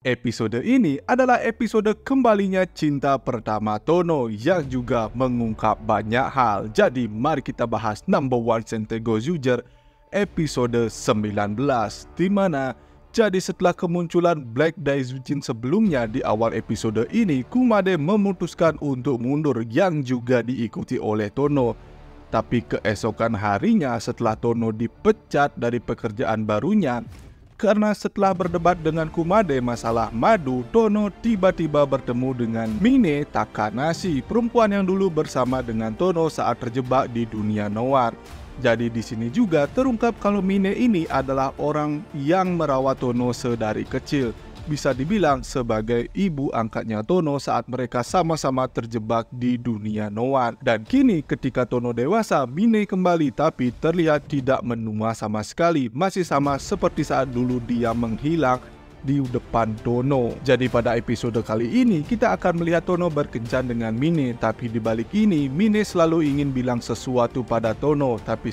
Episode ini adalah episode kembalinya cinta pertama Tono yang juga mengungkap banyak hal. Jadi mari kita bahas number one Sentai Gozooger episode 19, dimana jadi setelah kemunculan Black Daizujin sebelumnya di awal episode ini, Kumade memutuskan untuk mundur yang juga diikuti oleh Tono. Tapi keesokan harinya setelah Tono dipecat dari pekerjaan barunya, karena setelah berdebat dengan Kumade masalah madu, Tono tiba-tiba bertemu dengan Mine Takanashi, perempuan yang dulu bersama dengan Tono saat terjebak di dunia noir. Jadi di sini juga terungkap kalau Mine ini adalah orang yang merawat Tono sedari kecil. Bisa dibilang sebagai ibu angkatnya Tono saat mereka sama-sama terjebak di dunia noir. Dan kini ketika Tono dewasa, Mine kembali tapi terlihat tidak menua sama sekali. Masih sama seperti saat dulu dia menghilang di depan Tono. Jadi pada episode kali ini kita akan melihat Tono berkencan dengan Mine. Tapi di balik ini Mine selalu ingin bilang sesuatu pada Tono. Tapi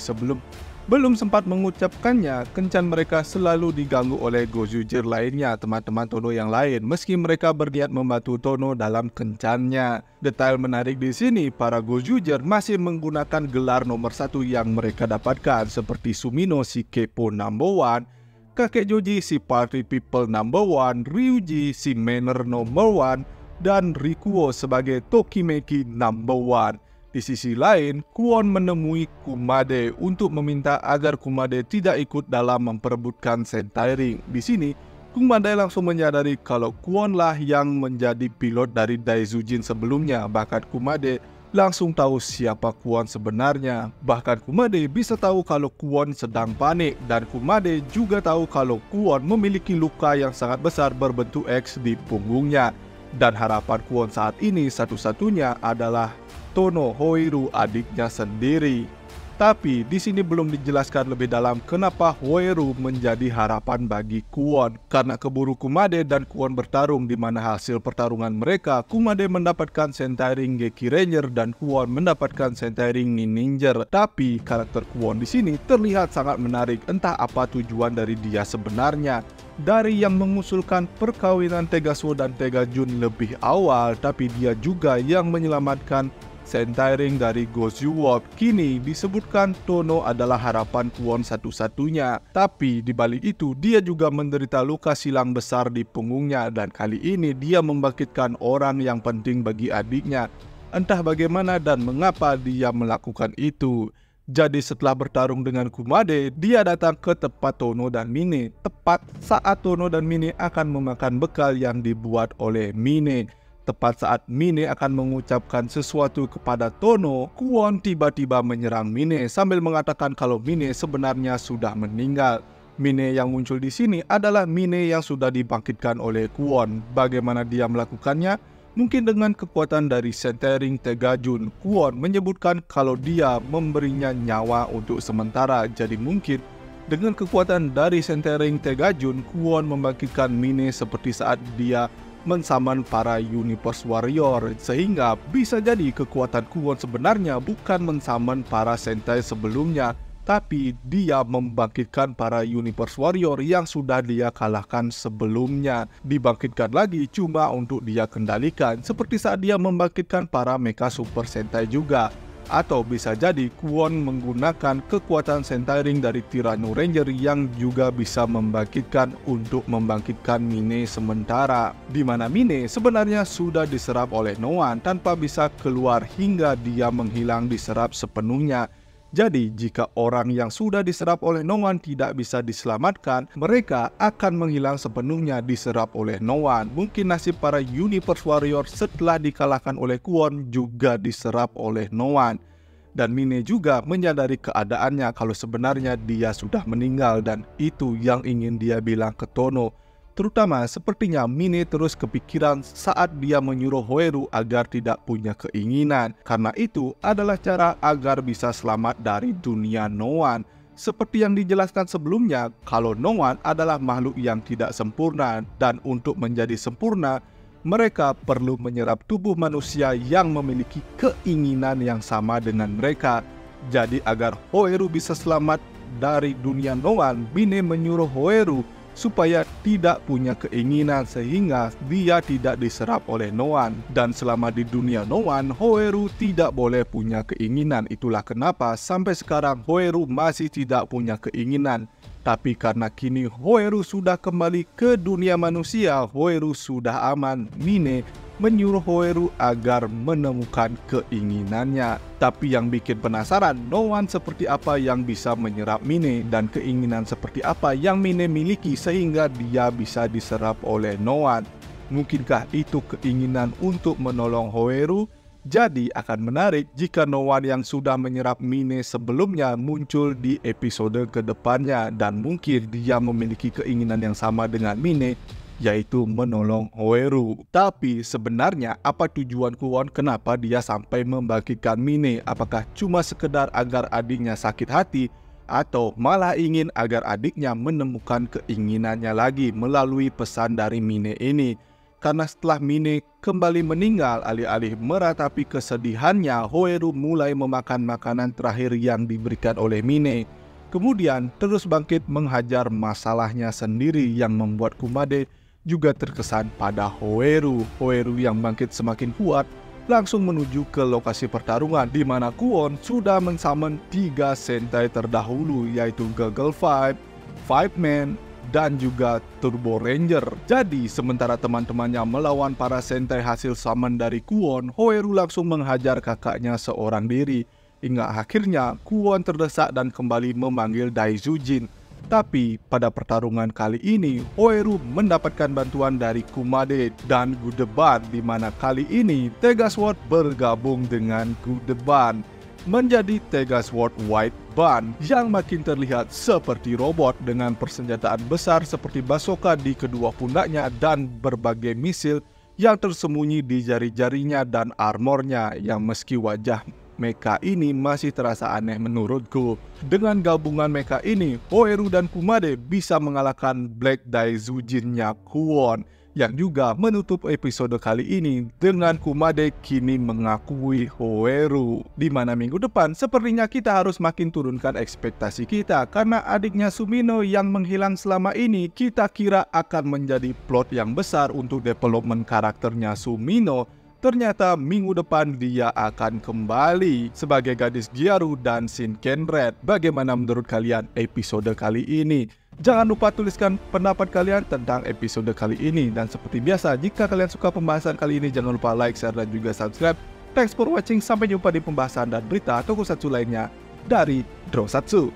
belum sempat mengucapkannya, kencan mereka selalu diganggu oleh Gozooger lainnya, teman-teman Tono yang lain, meski mereka berniat membantu Tono dalam kencannya. Detail menarik di sini, para Gozooger masih menggunakan gelar nomor 1 yang mereka dapatkan, seperti Sumino si Kepo number 1, Kakek Joji si Party People number 1, Ryuji si Manner number 1, dan Rikuo sebagai Tokimeki number 1. Di sisi lain, Kwon menemui Kumade untuk meminta agar Kumade tidak ikut dalam memperebutkan Sentai Ring. Di sini, Kumade langsung menyadari kalau Kwon lah yang menjadi pilot dari Daizujin sebelumnya. Bahkan Kumade langsung tahu siapa Kwon sebenarnya. Bahkan Kumade bisa tahu kalau Kwon sedang panik. Dan Kumade juga tahu kalau Kwon memiliki luka yang sangat besar berbentuk X di punggungnya. Dan harapan Kwon saat ini satu-satunya adalah Tono Hoiru, adiknya sendiri. Tapi di sini belum dijelaskan lebih dalam kenapa Hoiru menjadi harapan bagi Kwon. Karena keburu Kumade dan Kwon bertarung, di mana hasil pertarungan mereka, Kumade mendapatkan Sentai Ring Geki Ranger dan Kwon mendapatkan Sentai Ring Ninja. Tapi karakter Kwon di sini terlihat sangat menarik. Entah apa tujuan dari dia sebenarnya. Dari yang mengusulkan perkawinan Tegasuo dan Tegajun lebih awal, tapi dia juga yang menyelamatkan Sentai Ring dari Gozooworld. Kini disebutkan Tono adalah harapan Kwon satu-satunya. Tapi dibalik itu dia juga menderita luka silang besar di punggungnya. Dan kali ini dia membangkitkan orang yang penting bagi adiknya. Entah bagaimana dan mengapa dia melakukan itu. Jadi setelah bertarung dengan Kumade, dia datang ke tempat Tono dan Mine. Tepat saat Tono dan Mine akan memakan bekal yang dibuat oleh Mine. Tepat saat Mine akan mengucapkan sesuatu kepada Tono, Kwon tiba-tiba menyerang Mine sambil mengatakan kalau Mine sebenarnya sudah meninggal. Mine yang muncul di sini adalah Mine yang sudah dibangkitkan oleh Kwon. Bagaimana dia melakukannya? Mungkin dengan kekuatan dari Sentai Ring Tegajun. Kwon menyebutkan kalau dia memberinya nyawa untuk sementara. Jadi mungkin dengan kekuatan dari Sentai Ring Tegajun, Kwon membangkitkan Mine seperti saat dia mensaman para Universe Warrior, sehingga bisa jadi kekuatan Kwon sebenarnya bukan mensaman para Sentai sebelumnya, tapi dia membangkitkan para Universe Warrior yang sudah dia kalahkan sebelumnya. Dibangkitkan lagi cuma untuk dia kendalikan, seperti saat dia membangkitkan para Mecha Super Sentai juga. Atau bisa jadi Kwon menggunakan kekuatan Sentai Ring dari Tyranno Ranger yang juga bisa membangkitkan untuk membangkitkan Mine sementara. Di mana Mine sebenarnya sudah diserap oleh Noan tanpa bisa keluar hingga dia menghilang diserap sepenuhnya. Jadi jika orang yang sudah diserap oleh Noan tidak bisa diselamatkan, mereka akan menghilang sepenuhnya diserap oleh Noan. Mungkin nasib para Universe Warrior setelah dikalahkan oleh Kwon juga diserap oleh Noan. Dan Mine juga menyadari keadaannya kalau sebenarnya dia sudah meninggal, dan itu yang ingin dia bilang ke Tono. Terutama sepertinya Mine terus kepikiran saat dia menyuruh Hoiru agar tidak punya keinginan. Karena itu adalah cara agar bisa selamat dari dunia Noan. Seperti yang dijelaskan sebelumnya, kalau Noan adalah makhluk yang tidak sempurna. Dan untuk menjadi sempurna, mereka perlu menyerap tubuh manusia yang memiliki keinginan yang sama dengan mereka. Jadi agar Hoiru bisa selamat dari dunia Noan, Mine menyuruh Hoiru supaya tidak punya keinginan sehingga dia tidak diserap oleh Noan. Dan selama di dunia Noan, Hoeru tidak boleh punya keinginan. Itulah kenapa sampai sekarang Hoeru masih tidak punya keinginan. Tapi karena kini Hoeru sudah kembali ke dunia manusia, Hoeru sudah aman. Mine menyuruh Hoeru agar menemukan keinginannya. Tapi yang bikin penasaran, Noan seperti apa yang bisa menyerap Mine dan keinginan seperti apa yang Mine miliki sehingga dia bisa diserap oleh Noan. Mungkinkah itu keinginan untuk menolong Hoeru? Jadi akan menarik jika Noan yang sudah menyerap Mine sebelumnya muncul di episode kedepannya dan mungkin dia memiliki keinginan yang sama dengan Mine, yaitu menolong Hoeru. Tapi sebenarnya apa tujuan Kwon kenapa dia sampai membangkitkan Mine? Apakah cuma sekedar agar adiknya sakit hati? Atau malah ingin agar adiknya menemukan keinginannya lagi melalui pesan dari Mine ini? Karena setelah Mine kembali meninggal, alih-alih meratapi kesedihannya, Hoeru mulai memakan makanan terakhir yang diberikan oleh Mine. Kemudian terus bangkit menghajar masalahnya sendiri yang membuat Kumade juga terkesan pada Hoeru. Hoeru yang bangkit semakin kuat langsung menuju ke lokasi pertarungan di mana Kwon sudah mensummon 3 Sentai terdahulu, yaitu Google Five, Five Man, dan juga Turbo Ranger. Jadi sementara teman-temannya melawan para Sentai hasil summon dari Kwon, Hoeru langsung menghajar kakaknya seorang diri. Hingga akhirnya Kwon terdesak dan kembali memanggil Daizujin. Tapi pada pertarungan kali ini, Hoeru mendapatkan bantuan dari Kumade dan Gudeban, di mana kali ini Tegasword bergabung dengan Gudeban menjadi Tegasword White Band yang makin terlihat seperti robot dengan persenjataan besar seperti bazooka di kedua pundaknya dan berbagai misil yang tersembunyi di jari-jarinya dan armornya, yang meski wajah mecha ini masih terasa aneh menurutku. Dengan gabungan mecha ini, Hoeru dan Kumade bisa mengalahkan Black Daizujin-nya Kwon, yang juga menutup episode kali ini dengan Kumade kini mengakui Hoeru. Di mana minggu depan sepertinya kita harus makin turunkan ekspektasi kita karena adiknya Sumino yang menghilang selama ini kita kira akan menjadi plot yang besar untuk development karakternya Sumino. Ternyata minggu depan dia akan kembali sebagai gadis Gyaru dan Shinkenred. Bagaimana menurut kalian episode kali ini? Jangan lupa tuliskan pendapat kalian tentang episode kali ini. Dan seperti biasa, jika kalian suka pembahasan kali ini, jangan lupa like, share, dan juga subscribe. Thanks for watching, sampai jumpa di pembahasan dan berita tokusatsu lainnya dari Drosatsu.